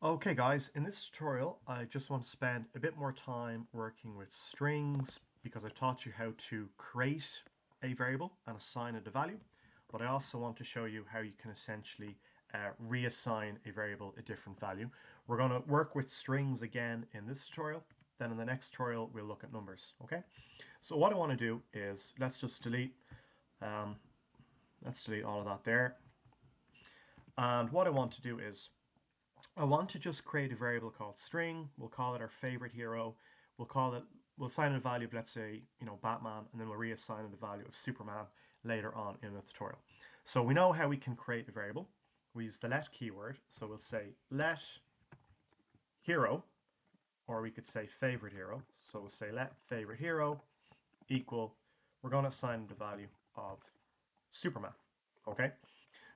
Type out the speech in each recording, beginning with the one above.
Okay guys, in this tutorial I just want to spend a bit more time working with strings because I've taught you how to create a variable and assign it a value, but I also want to show you how you can essentially reassign a variable a different value. We're going to work with strings again in this tutorial, then in the next tutorial we'll look at numbers, okay? So what I want to do is let's delete all of that there, and what I want to do is I want to just create a variable called string. We'll call it our favorite hero. We'll assign it a value of, let's say, Batman, and then we'll reassign it a value of Superman later on in the tutorial. So we know how we can create a variable. We use the let keyword. So we'll say let hero, or we could say favorite hero. So we'll say let favorite hero equal, we're going to assign the value of Superman. Okay.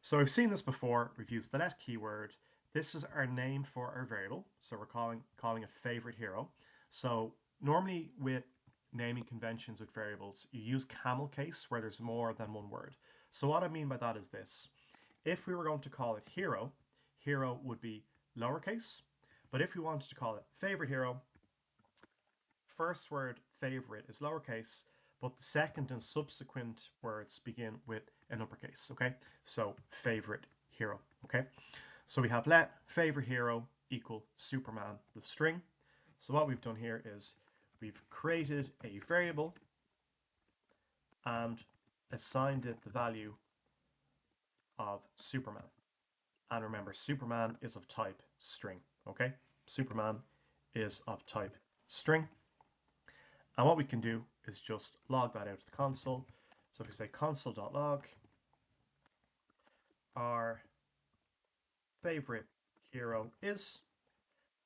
So we've seen this before. We've used the let keyword. This is our name for our variable, so we're calling a favorite hero. So normally with naming conventions with variables, you use camel case where there's more than one word. So what I mean by that is this. If we were going to call it hero, hero would be lowercase. But if we wanted to call it favorite hero, first word favorite is lowercase, but the second and subsequent words begin with an uppercase, okay? So favorite hero, okay? So we have let favorite hero equal Superman, the string. So what we've done here is we've created a variable and assigned it the value of Superman. And remember, Superman is of type string, okay? Superman is of type string. And what we can do is just log that out to the console. So if we say console.log our favorite hero is,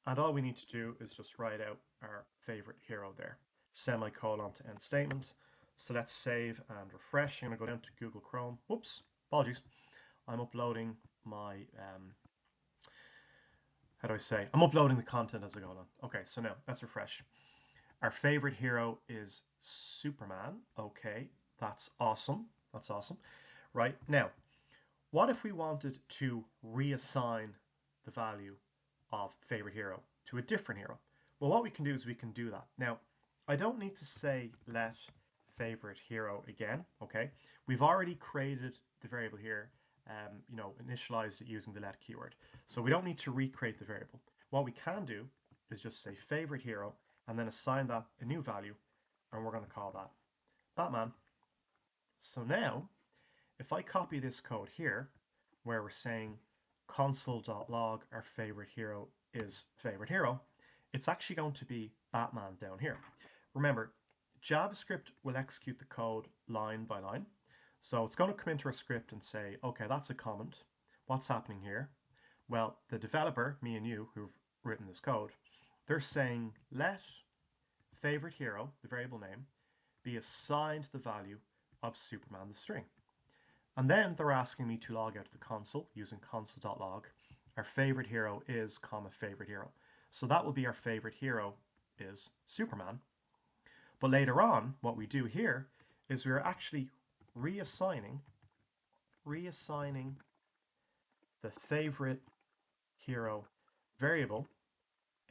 and all we need to do is just write out our favorite hero there, semicolon to end statement. So let's save and refresh. I'm going to go down to Google Chrome. Whoops, apologies. I'm uploading my I'm uploading the content as I go along. Okay, so now let's refresh. Our favorite hero is Superman. Okay, that's awesome. That's awesome. Right, now what if we wanted to reassign the value of favorite hero to a different hero? Well, what we can do is we can do that. Now, I don't need to say let favorite hero again, okay? We've already created the variable here, initialized it using the let keyword. So we don't need to recreate the variable. What we can do is just say favorite hero and then assign that a new value, and we're going to call that Batman. So now, if I copy this code here, where we're saying console.log our favorite hero is favorite hero, it's actually going to be Batman down here. Remember, JavaScript will execute the code line by line. So it's going to come into our script and say, okay, that's a comment. What's happening here? Well, the developer, me and you, who've written this code, they're saying let favorite hero, the variable name, be assigned the value of Superman, the string. And then they're asking me to log out of the console using console.log. Our favorite hero is, favorite hero. So that will be our favorite hero is Superman. But later on, what we do here is we're actually reassigning the favorite hero variable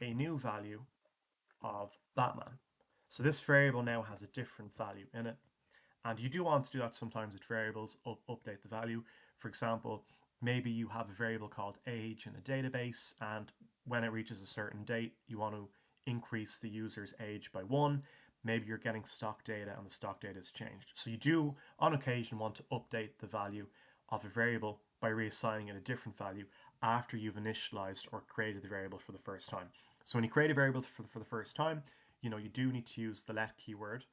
a new value of Batman. So this variable now has a different value in it. And you do want to do that sometimes with variables, update the value. For example, maybe you have a variable called age in a database, and when it reaches a certain date, you want to increase the user's age by 1. Maybe you're getting stock data and the stock data has changed. So you do, on occasion, want to update the value of a variable by reassigning it a different value after you've initialized or created the variable for the first time. So when you create a variable for the first time, you do need to use the let keyword.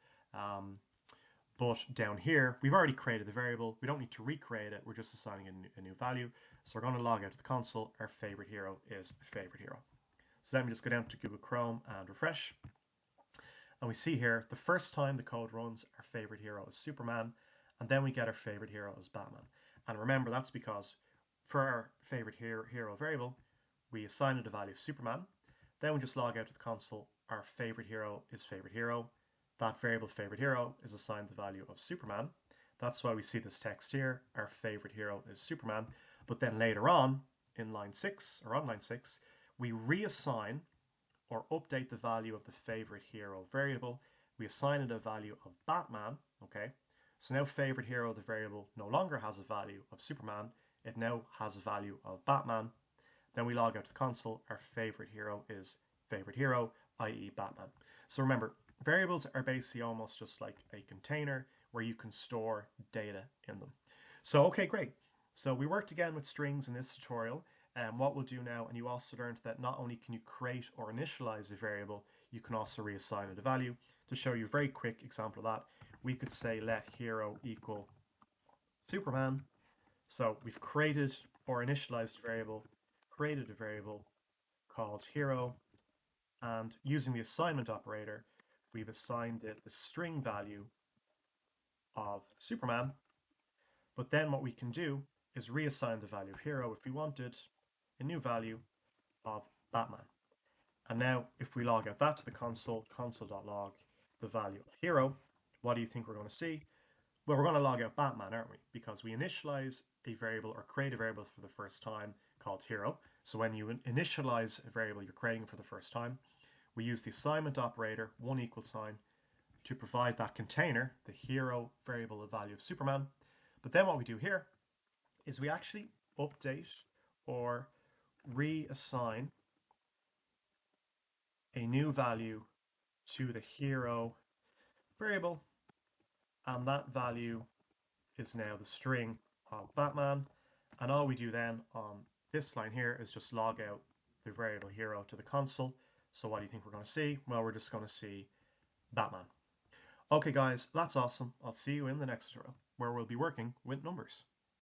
But down here, we've already created the variable. We don't need to recreate it. We're just assigning a new value. So we're going to log out of the console. Our favorite hero is favorite hero. So let me just go down to Google Chrome and refresh. And we see here, the first time the code runs, our favorite hero is Superman. And then we get our favorite hero as Batman. And remember, that's because for our favorite hero variable, we assign it a value of Superman. Then we just log out of the console. Our favorite hero is favorite hero. That variable favorite hero is assigned the value of Superman. That's why we see this text here. Our favorite hero is Superman. But then later on, in line 6, or on line 6, we reassign or update the value of the favorite hero variable. We assign it a value of Batman, okay? So now favorite hero, the variable, no longer has a value of Superman. It now has a value of Batman. Then we log out to the console. Our favorite hero is favorite hero, i.e. Batman. So remember, variables are basically almost just like a container where you can store data in them. So, okay, great. So we worked again with strings in this tutorial. And what we'll do now, and you also learned that not only can you create or initialize a variable, you can also reassign it a value. To show you a very quick example of that, we could say let hero equal Superman. So we've created or initialized a variable, created a variable called hero, and using the assignment operator, we've assigned it the string value of Superman. But then what we can do is reassign the value of hero if we wanted a new value of Batman. And now if we log out that to the console, console.log the value of hero, what do you think we're going to see? Well, we're going to log out Batman, aren't we? Because we initialize a variable or create a variable for the first time called hero. So when you initialize a variable you're creating for the first time, we use the assignment operator, one equal sign, to provide that container, the hero variable of value of Superman. But then what we do here is we actually update or reassign a new value to the hero variable, and that value is now the string of Batman. And all we do then on this line here is just log out the variable hero to the console. So what do you think we're going to see? Well, we're just going to see Batman. Okay guys, that's awesome. I'll see you in the next tutorial where we'll be working with numbers.